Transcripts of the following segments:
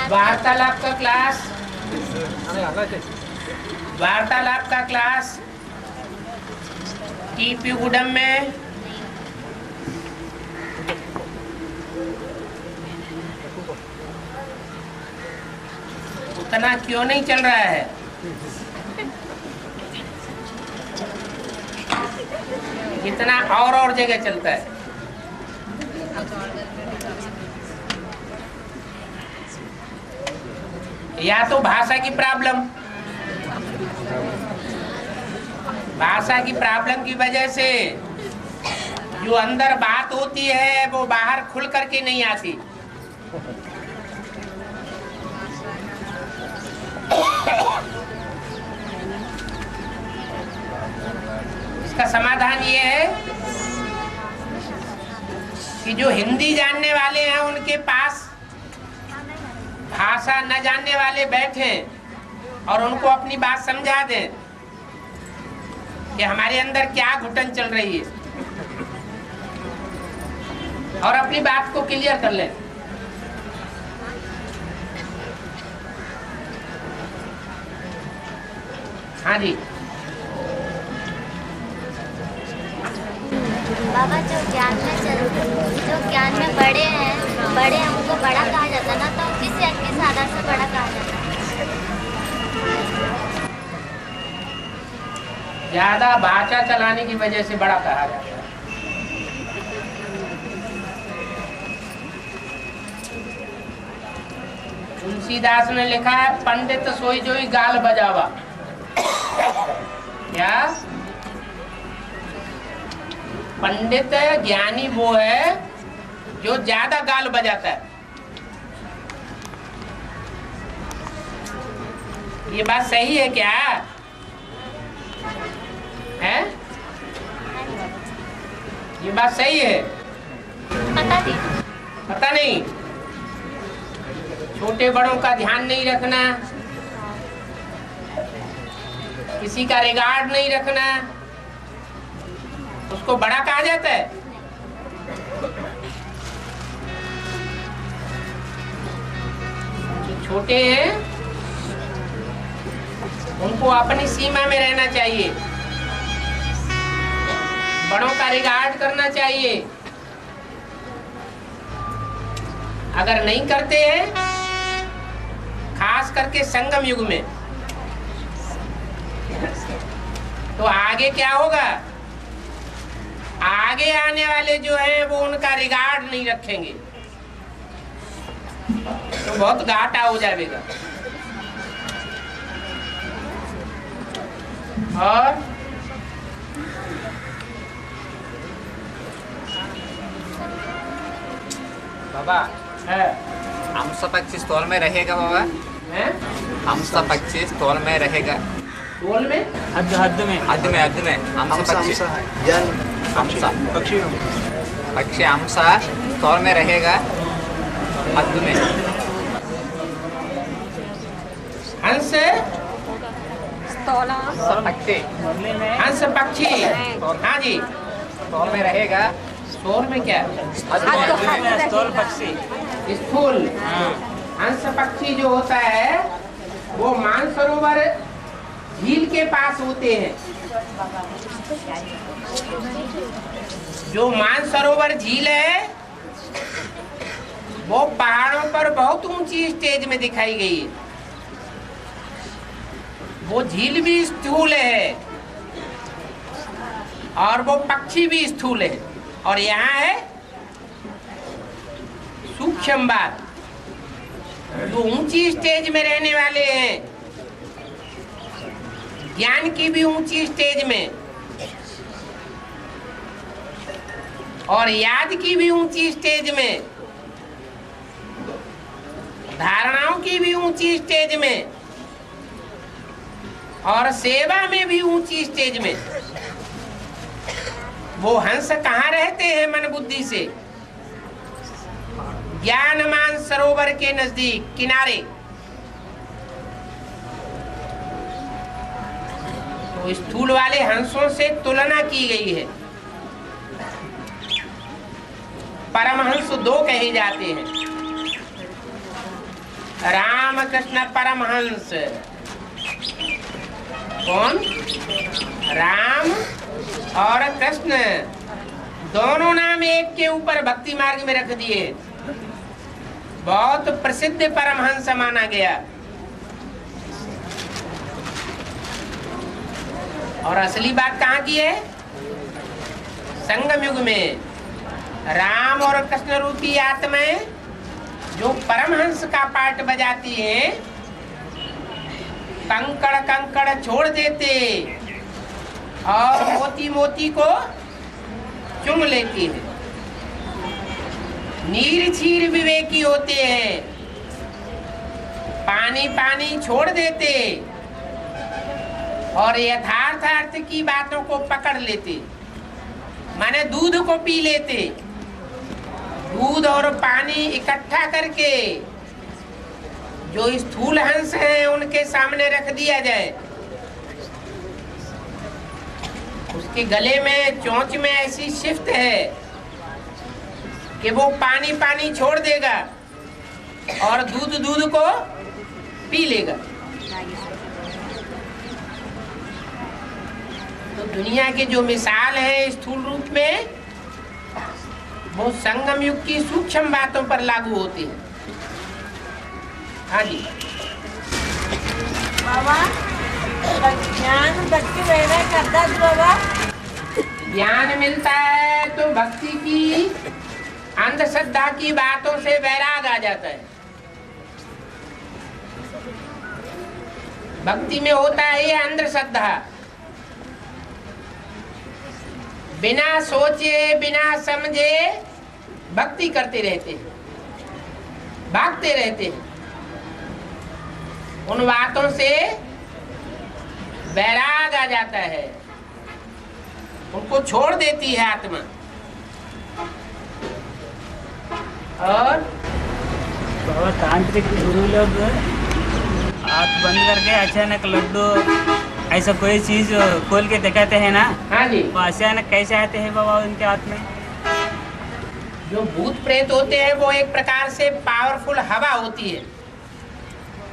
वार्तालाप का क्लास, वार्तालाप का क्लास टीपी गुडम में उतना क्यों नहीं चल रहा है? इतना और जगह चलता है। या तो भाषा की प्रॉब्लम, भाषा की प्रॉब्लम की वजह से जो अंदर बात होती है वो बाहर खुल करके नहीं आती। इसका समाधान ये है कि जो हिंदी जानने वाले हैं उनके पास भाषा न जानने वाले बैठे और उनको अपनी बात समझा दें कि हमारे अंदर क्या घुटन चल रही है और अपनी बात को क्लियर कर लें। हाँ जी बाबा, जो ज्ञान में बड़े हैं उनको बड़ा कहा जाता ना, तो किस आधार से बड़ा कहा जाता? ज्यादा भाषा चलाने की वजह से बड़ा कहा जाता है। तुलसीदास ने लिखा है, पंडित सोई जोई गाल बजावा। क्या? पंडित ज्ञानी वो है जो ज्यादा गाल बजाता है। ये बात सही है क्या है? ये बात सही है? पता नहीं। छोटे बड़ों का ध्यान नहीं रखना, किसी का रिगार्ड नहीं रखना, उसको बड़ा कहा जाता है। जो छोटे हैं उनको अपनी सीमा में रहना चाहिए, बड़ों का रिगार्ड करना चाहिए। अगर नहीं करते हैं, खास करके संगम युग में, तो आगे क्या होगा? आगे आने वाले जो हैं वो उनका रिगार्ड नहीं रखेंगे, तो बहुत घाटा हो जाएगा। और बाबा, है हंस पक्षी स्टॉल में रहेगा बाबा? हैं? हंस पक्षी स्टॉल में रहेगा? टोल में? हद में हंस पक्षी पक्षी हंसा स्टॉल में रहेगा हद में? हंस पक्षी हंस पक्षी, हाँ जी, स्टॉल में रहेगा। स्टोर में क्या? स्थूल। हंस पक्षी जो होता है वो मानसरोवर झील के पास होते हैं। जो मानसरोवर झील है वो पहाड़ों पर बहुत ऊंची स्टेज में दिखाई गई है। वो झील भी स्थूल है और वो पक्षी भी स्थूल है। और यहाँ है सूक्ष्म बात, जो ऊंची स्टेज में रहने वाले हैं, ज्ञान की भी ऊंची स्टेज में और याद की भी ऊंची स्टेज में, धारणाओं की भी ऊंची स्टेज में और सेवा में भी ऊंची स्टेज में। वो हंस कहाँ रहते हैं? मन बुद्धि से ज्ञानमान सरोवर के नजदीक किनारे। तो स्थूल वाले हंसों से तुलना की गई है। परमहंस दो कहे जाते हैं, रामकृष्ण परमहंस। कौन? राम और कृष्ण दोनों नाम एक के ऊपर भक्ति मार्ग में रख दिए। बहुत प्रसिद्ध परमहंस माना गया। और असली बात कहाँ की है? संगम युग में राम और कृष्ण रूपी आत्माएं जो परमहंस का पाठ बजाती हैं, कंकड़ कंकड़ छोड़ देते और मोती मोती को चुम लेती है। नीर छीर विवेकी होते हैं, पानी पानी छोड़ देते और यथार्थ अर्थ की बातों को पकड़ लेते, माने दूध को पी लेते। दूध और पानी इकट्ठा करके जो स्थूल हंस हैं उनके सामने रख दिया जाए, उसके गले में चोंच में ऐसी शिफ्ट है कि वो पानी पानी छोड़ देगा और दूध दूध को पी लेगा। तो दुनिया के जो मिसाल है स्थूल रूप में, वो संगम युग की सूक्ष्म बातों पर लागू होती है। हाँ जी बाबा, ज्ञान भक्ति वैराग करता है बाबा। ज्ञान मिलता है तो भक्ति की अंधश्रद्धा की बातों से वैराग आ जाता है। भक्ति में होता है ये अंधश्रद्धा, बिना सोचे बिना समझे भक्ति करते रहते, भागते रहते, उन बातों से वैराग आ जाता है, उनको छोड़ देती है आत्मा। और बाबा तांत्रिक गुरु लोग आँख बंद करके अचानक लड्डू ऐसा कोई चीज खोल के दिखाते हैं ना। हाँ जी, वो अचानक कैसे आते हैं बाबा उनके हाथ में? जो भूत प्रेत होते हैं वो एक प्रकार से पावरफुल हवा होती है,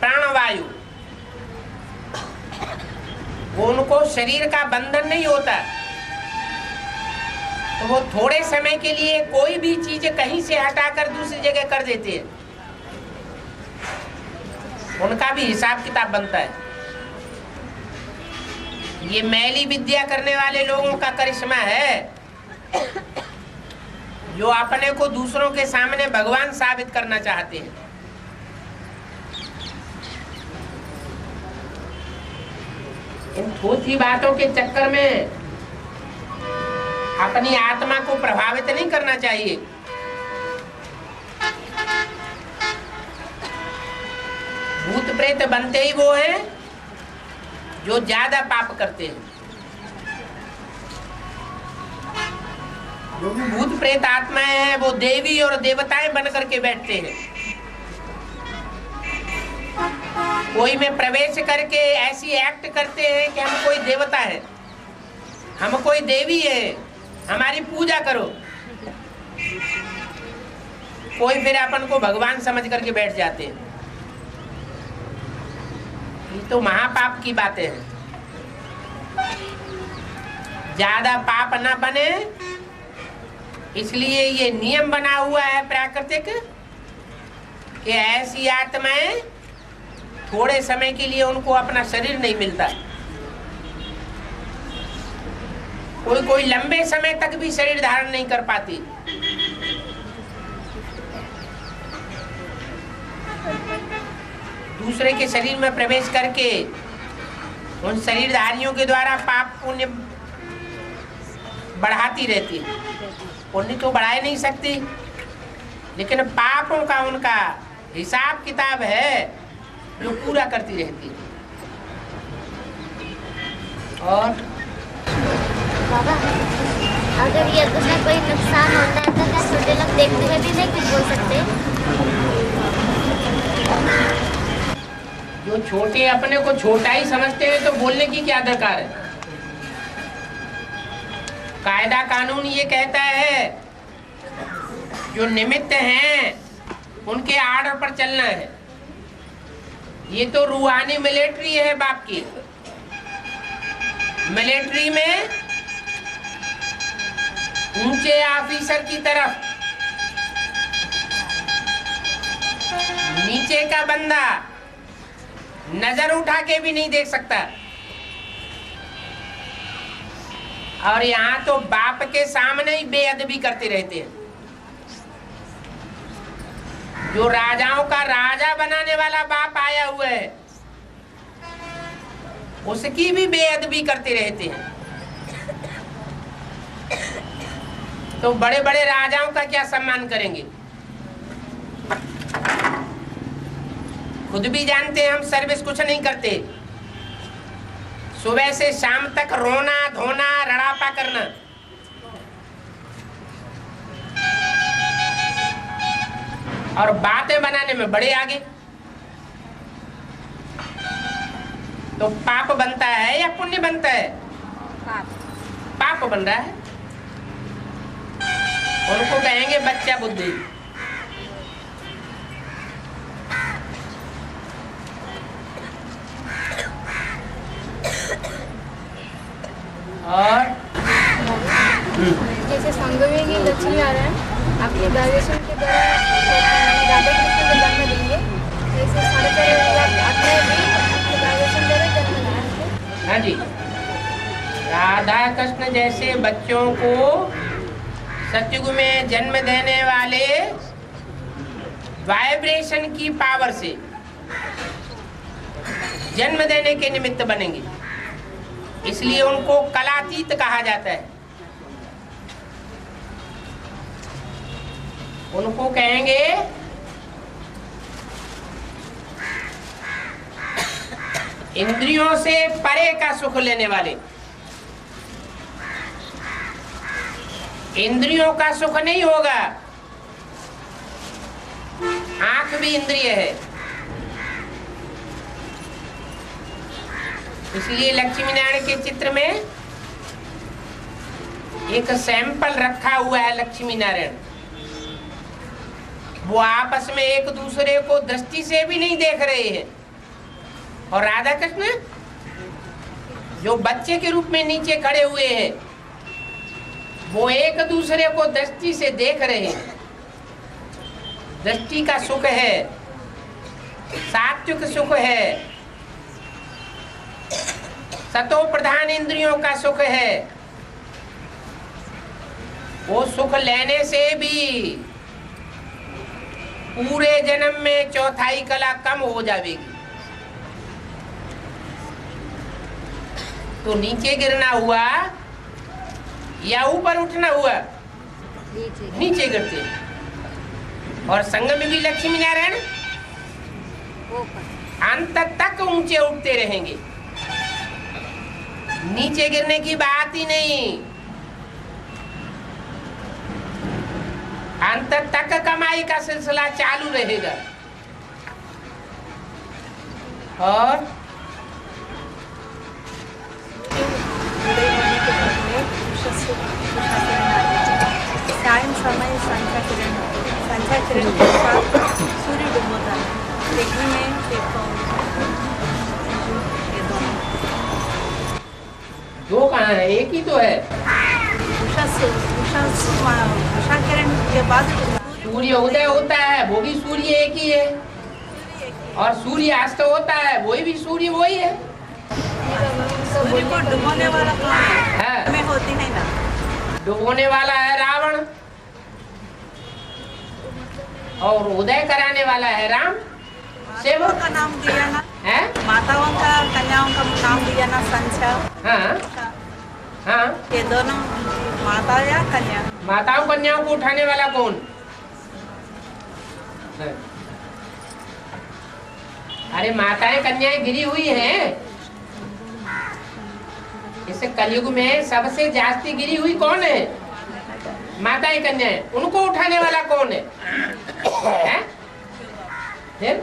प्राणवायु। वो उनको शरीर का बंधन नहीं होता, तो वो थोड़े समय के लिए कोई भी चीज कहीं से हटाकर दूसरी जगह कर देते हैं। उनका भी हिसाब किताब बनता है। ये मैली विद्या करने वाले लोगों का करिश्मा है, जो अपने को दूसरों के सामने भगवान साबित करना चाहते हैं। इन छोटी बातों के चक्कर में अपनी आत्मा को प्रभावित नहीं करना चाहिए। भूत प्रेत बनते ही वो हैं जो ज्यादा पाप करते हैं। जो भी भूत प्रेत आत्माएं हैं वो देवी और देवताएं बन करके बैठते हैं। कोई में प्रवेश करके ऐसी एक्ट करते हैं कि हम कोई देवता है, हम कोई देवी है, हमारी पूजा करो। कोई फिर अपन को भगवान समझ करके बैठ जाते हैं। ये तो महापाप की बातें हैं। ज्यादा पाप ना बने इसलिए ये नियम बना हुआ है प्राकृतिक कि ऐसी आत्माएं थोड़े समय के लिए उनको अपना शरीर नहीं मिलता। कोई कोई लंबे समय तक भी शरीर धारण नहीं कर पाती। दूसरे के शरीर में प्रवेश करके उन शरीरधारियों के द्वारा पाप पुण्य बढ़ाती रहती है। पुण्य तो बढ़ा नहीं सकती, लेकिन पापों का उनका हिसाब किताब है जो पूरा करती रहती है। और बाबा, अगर ये तुम्हें कोई नुकसान होता है तो क्या छोटे लोग देखते हुए भी नहीं कुछ बोल सकते? जो छोटे अपने को छोटा ही समझते हैं तो बोलने की क्या दरकार है? कायदा कानून ये कहता है जो निमित्त हैं उनके आर्डर पर चलना है। ये तो रूहानी मिलिट्री है बाप की। मिलिट्री में ऊंचे ऑफिसर की तरफ नीचे का बंदा नजर उठा के भी नहीं देख सकता। और यहाँ तो बाप के सामने ही बेअदबी करते रहते हैं। जो राजाओं का राजा बनाने वाला बाप आया हुआ है, उसकी भी बेअदबी करते रहते हैं। तो बड़े बड़े राजाओं का क्या सम्मान करेंगे? खुद भी जानते हैं हम सर्विस कुछ नहीं करते। सुबह से शाम तक रोना धोना रड़ापा करना। और बातें बनाने में बड़े आगे। तो पाप बनता है या पुण्य बनता है? पाप बन रहा है। उनको कहेंगे बच्चा बुद्धि। और जैसे संगमे की लक्ष्मी नारायण अपने ग्रेजुएशन के दौरान राधा कृष्ण को जन्म देंगे, वैसे साढ़े 4 लाख अपने भी ग्रेजुएशन द्वारा जन्म देंगे। हाँ जी, राधा कृष्ण जैसे बच्चों को सतयुग में जन्म देने वाले वाइब्रेशन की पावर से जन्म देने के निमित्त बनेंगे। इसलिए उनको कलातीत कहा जाता है। उनको कहेंगे इंद्रियों से परे का सुख लेने वाले। इंद्रियों का सुख नहीं होगा। आंख भी इंद्रिय है। इसलिए लक्ष्मी नारायण के चित्र में एक सैंपल रखा हुआ है। लक्ष्मी नारायण वो आपस में एक दूसरे को दृष्टि से भी नहीं देख रहे हैं। और राधा कृष्ण जो बच्चे के रूप में नीचे खड़े हुए हैं, वो एक दूसरे को दृष्टि से देख रहे हैं। दृष्टि का सुख है, सात्विक सुख है, सतो प्रधान इंद्रियों का सुख है। वो सुख लेने से भी पूरे जन्म में चौथाई कला कम हो जाएगी। तो नीचे गिरना हुआ या ऊपर उठना हुआ? नीचे गिरते। और संग में भी लक्ष्मी नारायण अंत तक ऊंचे उठते रहेंगे। नीचे गिरने की बात ही नहीं। अंत तक कमाई का सिलसिला चालू रहेगा। और सायं समय संध्या किरण के साथ सूर्य डूबता है। देखने में देखो दो कहाँ है? एक ही तो है। उषा किरण के बाद सूर्य उदय होता है, वो भी सूर्य एक ही है। और सूर्य अस्त होता है, वही भी सूर्य वही है। सूर्य को डुबोने वाला कौन है? में होती है ना। डुबोने वाला है रावण और उदय कराने वाला है राम। सेवक का नाम दिया ना है, माताओं का कन्याओं का नाम दिया ना संध्या। हाँ हाँ। ये दोनों माता या कन्या? माताओं कन्याओं को उठाने वाला कौन है? अरे माताएं कन्याएं गिरी हुई हैं। इस कलयुग में सबसे जास्ती गिरी हुई कौन है? माताएं कन्याएं। उनको उठाने वाला कौन है? फिर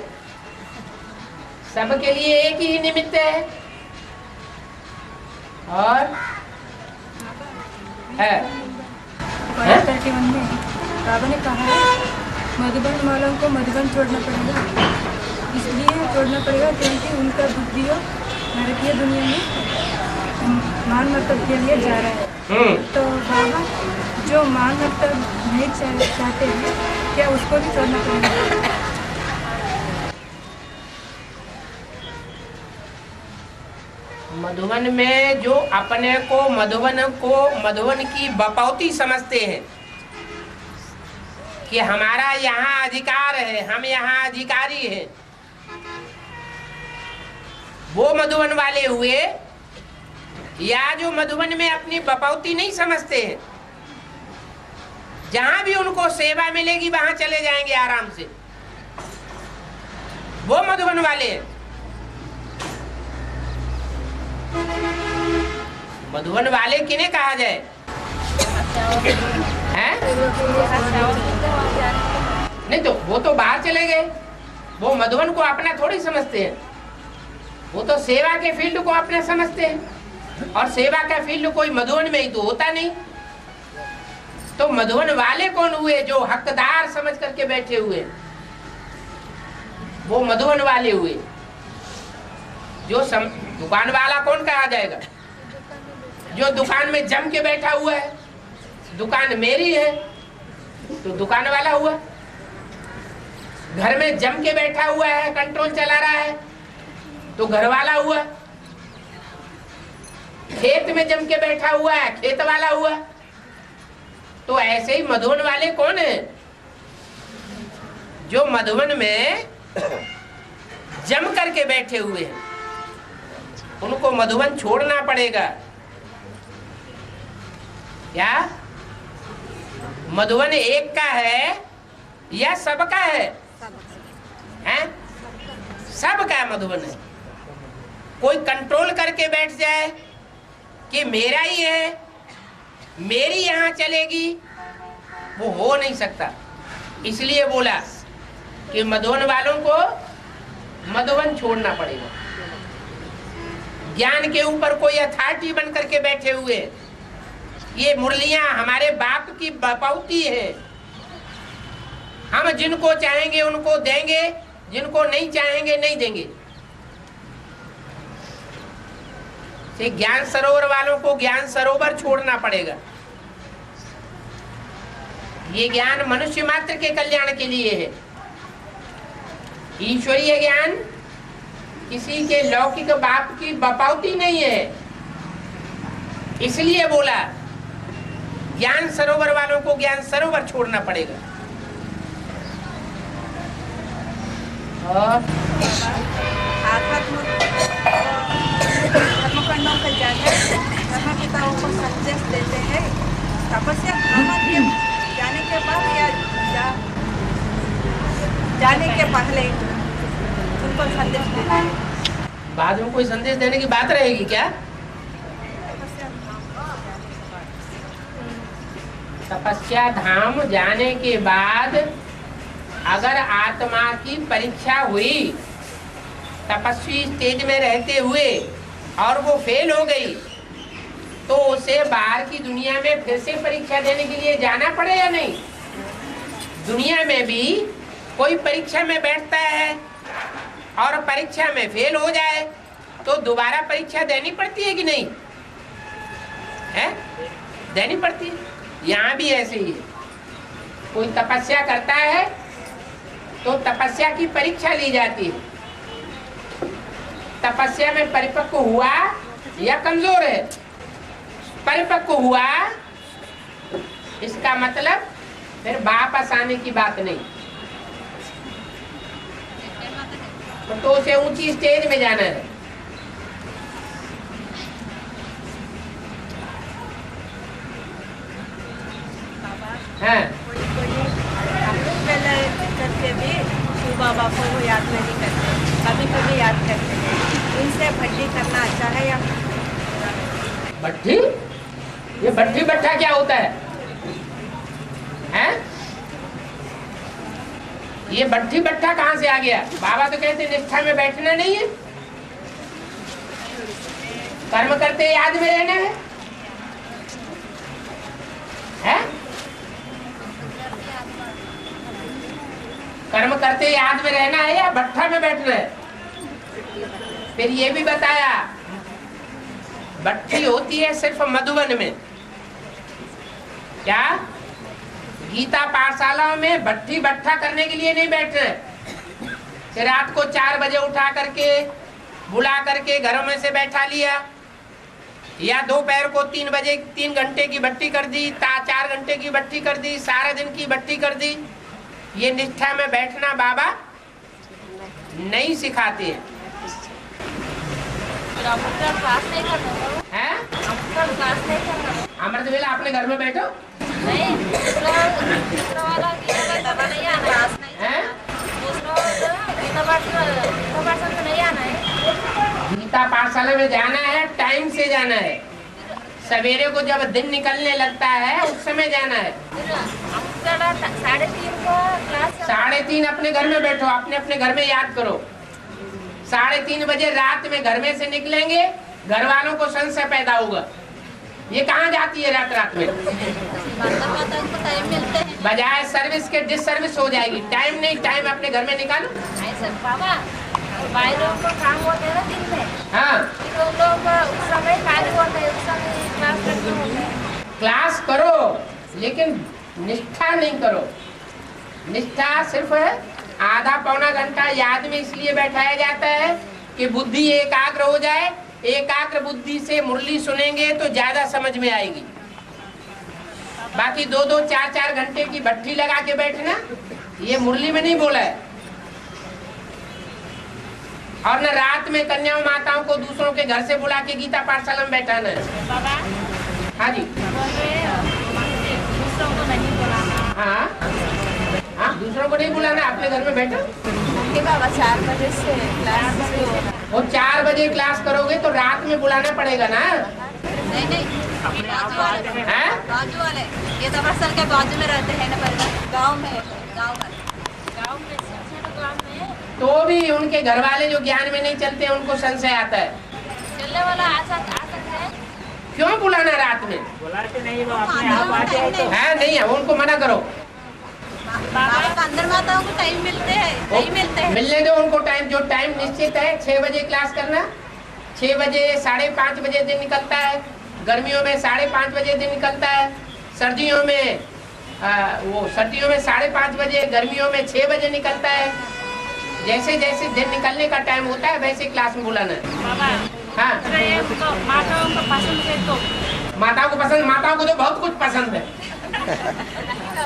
सबके लिए एक ही निमित्त है। और है बाबा ने कहा है मधुबन वालों को मधुबन छोड़ना पड़ेगा। इसलिए छोड़ना पड़ेगा क्योंकि उनका बुद्धियों नरकीय दुनिया में मान मर्तब के लिए जा रहा है। तो बाबा जो मान मर्तब नहीं चाहते हैं क्या उसको भी छोड़ना पड़ेगा? मधुबन में जो अपने को मधुबन की बपौती समझते हैं कि हमारा यहाँ अधिकार है, हम यहाँ अधिकारी हैं, वो मधुबन वाले हुए। या जो मधुबन में अपनी बपौती नहीं समझते हैं, जहां भी उनको सेवा मिलेगी वहां चले जाएंगे आराम से, वो मधुबन वाले हैं। मधुबन वाले किन्हें कहा जाए? हैं? नहीं तो वो तो बाहर चले गए, वो मधुबन को अपना थोड़ी समझते हैं, वो तो सेवा के फील्ड को अपना समझते हैं, और सेवा का फील्ड कोई मधुबन में ही तो होता नहीं। तो मधुबन वाले कौन हुए? जो हकदार समझ करके बैठे हुए, वो मधुबन वाले हुए। जो दुकान वाला कौन कहा जाएगा? जो दुकान में जम के बैठा हुआ है, दुकान मेरी है तो दुकान वाला हुआ। घर में जम के बैठा हुआ है, कंट्रोल चला रहा है तो घर वाला हुआ। खेत में जम के बैठा हुआ है, खेत वाला हुआ। तो ऐसे ही मधुबन वाले कौन है? जो मधुबन में जम करके बैठे हुए हैं, उनको मधुबन छोड़ना पड़ेगा। क्या मधुबन एक का है या सबका है? हैं? सबका मधुबन है। कोई कंट्रोल करके बैठ जाए कि मेरा ही है, मेरी यहाँ चलेगी, वो हो नहीं सकता। इसलिए बोला कि मधुबन वालों को मधुबन छोड़ना पड़ेगा। ज्ञान के ऊपर कोई अथॉरिटी बन करके बैठे हुए, ये मुरलियां हमारे बाप की बपौती है। हम जिनको चाहेंगे उनको देंगे, जिनको नहीं चाहेंगे नहीं देंगे। से ज्ञान सरोवर वालों को ज्ञान सरोवर छोड़ना पड़ेगा। ये ज्ञान मनुष्य मात्र के कल्याण के लिए है। ईश्वरीय ज्ञान किसी के लौकिक बाप की बपौती नहीं है। इसलिए बोला ज्ञान सरोवर वालों को ज्ञान सरोवर छोड़ना पड़ेगा। और कर्मकांडों का धर्मपिताओं को संदेश देते हैं। तपस्या के जाने के बाद या जाने के पहले उनको संदेश देते हैं। बाद में कोई संदेश देने की बात रहेगी क्या? तपस्या धाम जाने के बाद अगर आत्मा की परीक्षा हुई, तपस्वी स्टेज में रहते हुए, और वो फेल हो गई, तो उसे बाहर की दुनिया में फिर से परीक्षा देने के लिए जाना पड़े या नहीं? दुनिया में भी कोई परीक्षा में बैठता है और परीक्षा में फेल हो जाए तो दोबारा परीक्षा देनी पड़ती है कि नहीं है? देनी पड़ती है। यहाँ भी ऐसे ही है। कोई तपस्या करता है तो तपस्या की परीक्षा ली जाती है। तपस्या में परिपक्व हुआ या कमजोर है? परिपक्व हुआ, इसका मतलब फिर वापस आने की बात नहीं, तो उसे ऊंची स्टेज में जाना है। हाँ। करके भी शिव बाबा को वो याद नहीं करते, कभी कभी याद करते हैं। इनसे भट्टी करना अच्छा है या? भट्टी? ये भट्टी भट्टा क्या होता है? हैं? ये भट्टी भट्टा कहाँ से आ गया? बाबा तो कहते निष्ठा में बैठना नहीं है, कर्म करते याद में रहना है। कर्म करते याद में रहना है या भट्ठा में बैठना है? फिर ये भी बताया भट्ठी होती है सिर्फ मधुबन में। क्या गीता पाठशाला में भट्ठी भट्ठा करने के लिए नहीं बैठ रहे। फिर रात को 4 बजे उठा करके बुला करके घरों में से बैठा लिया, या दोपहर को 3 बजे 3 घंटे की भट्टी कर दी, 4 घंटे की भट्टी कर दी, सारे दिन की भट्टी कर दी। ये निष्ठा में बैठना बाबा नहीं सिखाते हैं। हैं? अमृत वेला अपने घर में बैठो। नहीं, दूसरा वाला नहीं आना है। नहीं आना है। गीता पाठशाला में जाना है, टाइम से जाना है। सवेरे को जब दिन निकलने लगता है उस समय जाना है। 3:30 को क्लास। 3:30 अपने घर में बैठो, अपने अपने घर में याद करो। 3:30 बजे रात में घर में से निकलेंगे, घर वालों को संशय पैदा होगा, ये कहाँ जाती है रात रात में। टाइम मिलते हैं, बजाय सर्विस के डिस सर्विस हो जाएगी। टाइम नहीं, टाइम अपने घर में निकालो। बाबा भाई लोगों को काम होते हैं ना दिन में। हाँ, लोग उस समय कार्य होते हैं, उस समय क्लास करते होंगे। क्लास करो लेकिन निष्ठा नहीं करो। निष्ठा सिर्फ आधा पौना घंटा याद में इसलिए बैठाया जाता है कि बुद्धि एकाग्र हो जाए। एकाग्र बुद्धि से मुरली सुनेंगे तो ज्यादा समझ में आएगी। बाकी 2-2, 4-4 घंटे की भट्ठी लगा के बैठना, ये मुरली में नहीं बोला है। और न रात में कन्याओं माताओं को दूसरों के घर से बुला के गीता पाठशाला में बैठाना है। बाबा हाँ जी, दूसरों को नहीं बुलाना। हाँ हाँ, दूसरों को नहीं बुलाना, अपने घर में बैठो। बाबा 4 बजे से क्लास शुरू होगा। और 4 बजे क्लास करोगे तो रात में बुलाना पड़ेगा ना। नहीं बाजू वाले हैं? बाजू वाले ये तो बरसल के बाजू में रहते हैं ना, पर गाँव में तो भी उनके घर वाले जो ज्ञान में नहीं चलते उनको संशय आता है। चलने वाला आ सकते हैं। क्यों बुलाना रात में? बुलाते नहीं, वो अपने आप आते हैं। तो है नहीं है, उनको मना करो। बाबा अंदर माताओं को टाइम मिलते हैं, नहीं मिलते हैं। मिलने दो उनको टाइम। जो टाइम निश्चित है 6 बजे क्लास करना, 6 बजे 5:30 बजे दिन निकलता है। गर्मियों में 5:30 बजे दिन निकलता है। सर्दियों में सर्दियों में 5:30 बजे, गर्मियों में 6 बजे निकलता है। जैसे जैसे दिन निकलने का टाइम होता है वैसे क्लास में बुलाना है। हाँ, माताओं को पसंद है तो माताओं को पसंद, माताओं को तो बहुत कुछ पसंद है।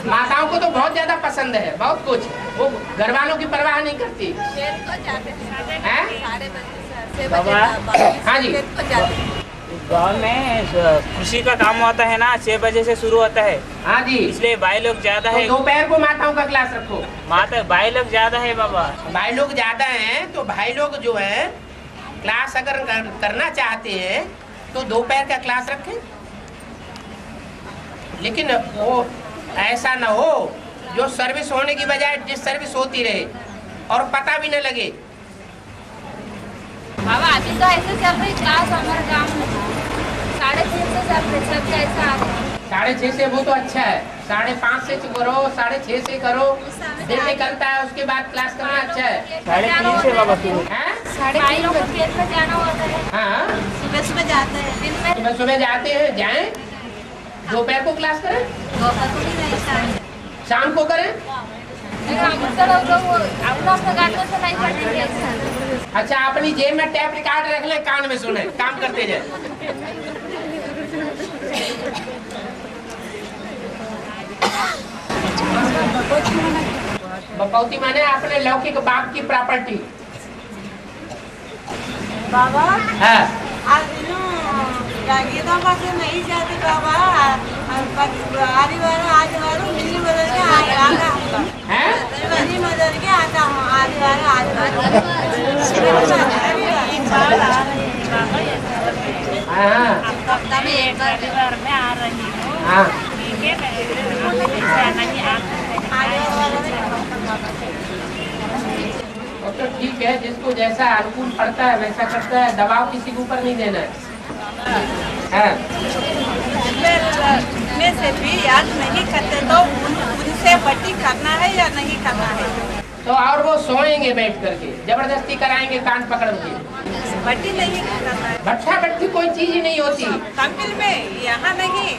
माताओं को तो बहुत ज्यादा पसंद है, बहुत कुछ। वो घर वालों की परवाह नहीं करती है। हाँ जी, गाँव में कृषि का काम होता है ना, 6 बजे से शुरू होता है। हाँ जी, इसलिए भाई लोग ज्यादा तो है। दोपहर को माताओं का क्लास रखो। भाई लोग ज्यादा है बाबा। भाई लोग ज्यादा हैं तो भाई लोग जो है क्लास अगर करना चाहते हैं तो दोपहर का क्लास रखें। लेकिन वो ऐसा ना हो जो सर्विस होने की बजाय डिस सर्विस होती रहे और पता भी न लगे। बाबा अभी तो ऐसे चल रही क्लास हमारे गाँव में 6:30 से चल रही, सब ऐसा 6:30 से वो तो अच्छा है। 5:30 से करो, 6:30 से करो, दिन निकलता है उसके बाद क्लास करना अच्छा है। 3:30 से बाबा शुरू। भाई लोग को खेत में जाना होता है। हाँ, सुबह जाते हैं, दिन में सुबह जाते हैं, जाएं। दोपहर को क्लास करें, दोपहर को नहीं, शाम को करें। अपना गाड़ियों से नहीं पढ़ेंगे। अच्छा, अपनी जेब में टैप रिकॉर्ड रख ले, कान में सुने, काम करते जाए। बपौती माने अपने लौकिक बाप की प्रॉपर्टी। बाबा हाँ, आज गीता पास नहीं जाते बाबा। आदिवार मिली बदल के आता हूँ, हैं? मिली बदल के आता हूँ। आदिवार हाँ, हफ्ता में एक बार मैं आ रही हूँ। हाँ, तो ठीक है, जिसको जैसा अनुकूल पड़ता है वैसा करता है। दबाव किसी के ऊपर नहीं देना है। हाँ, में से भी याद नहीं करते तो उनसे भट्टी करना है या नहीं करना है? तो और वो सोएंगे बैठ करके, जबरदस्ती कराएंगे कान पकड़ के। बट्टी नहीं करना है। बट्टा बट्टी कोई चीज ही नहीं होती। कंपिल में यहाँ नहीं।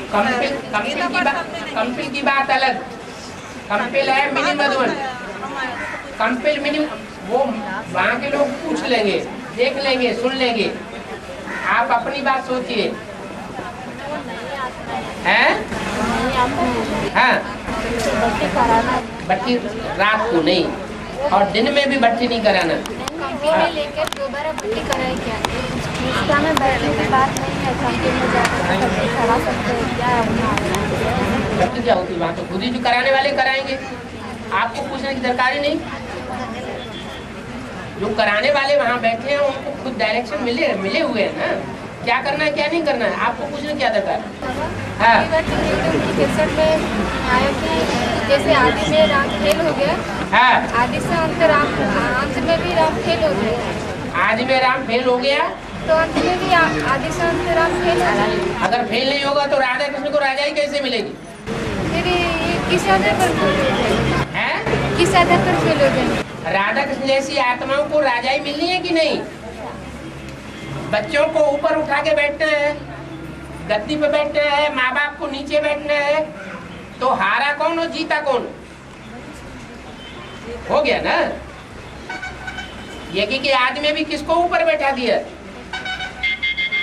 कंपिल की बात अलग। कंपिल है मिनी मधुबन। कंपिल मिनी वो वहाँ के लोग पूछ लेंगे, देख लेंगे, सुन लेंगे। आप अपनी बात सोचिए। हैं? हाँ। बट्टी रात को नहीं और दिन में भी बट्टी नहीं कराना। लेकर दोबारा बट्टी कराए क्या? रिश्ता में बैठने की बात नहीं है। कंपनी में जाकर बट्टी करा सकते हैं क्या? बट्टी क्या होती है वहाँ? तो खुद ही जो कराने वाले कराएंगे, आपको पूछने की दरकार ही नहीं। जो कराने वाले वहाँ बैठे हैं उनको खुद डायरेक्शन मिले हुए हैं ना, क्या करना है क्या नहीं करना है, आपको पूछने क्या दरकार। हाँ। जैसे आदि में राम खेल हो गया। हाँ। आदि से अंत में भी राम खेल हो गया। आदि में राम फेल हो गया तो अंत में भी आदि से अंत राम फेल हो गया। अगर फेल नहीं होगा तो राधा कृष्ण को राजाई कैसे मिलेगी? फिर ये किस आधार पर फेल हो जाएगी? हैं? किस आधार पर फेल हो जाएगी? राधा कृष्ण जैसी आत्माओं को राजाई मिलनी है कि नहीं? बच्चों को ऊपर उठा के बैठना है, गद्दी पे बैठना है, माँ बाप को नीचे बैठना है, तो हारा कौन और जीता कौन? हो गया ना? यज्ञ के आदमी भी किसको ऊपर बैठा दिया?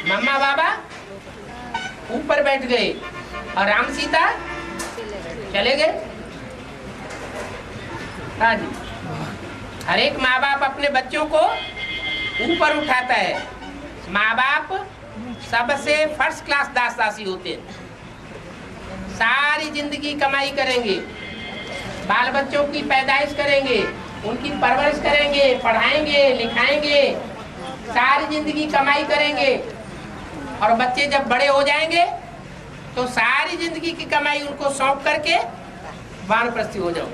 मम्मा बाबा ऊपर बैठ गए और राम सीता चले गए। हाँ जी, हर एक माँ बाप अपने बच्चों को ऊपर उठाता है। माँ बाप सबसे फर्स्ट क्लास दास दासी होते हैं। सारी जिंदगी कमाई करेंगे, बाल बच्चों की पैदाइश करेंगे, उनकी परवरिश करेंगे, पढ़ाएंगे, लिखाएंगे, सारी जिंदगी कमाई करेंगे। और बच्चे जब बड़े हो जाएंगे तो सारी जिंदगी की कमाई उनको सौंप करके वानप्रस्थी हो जाओ।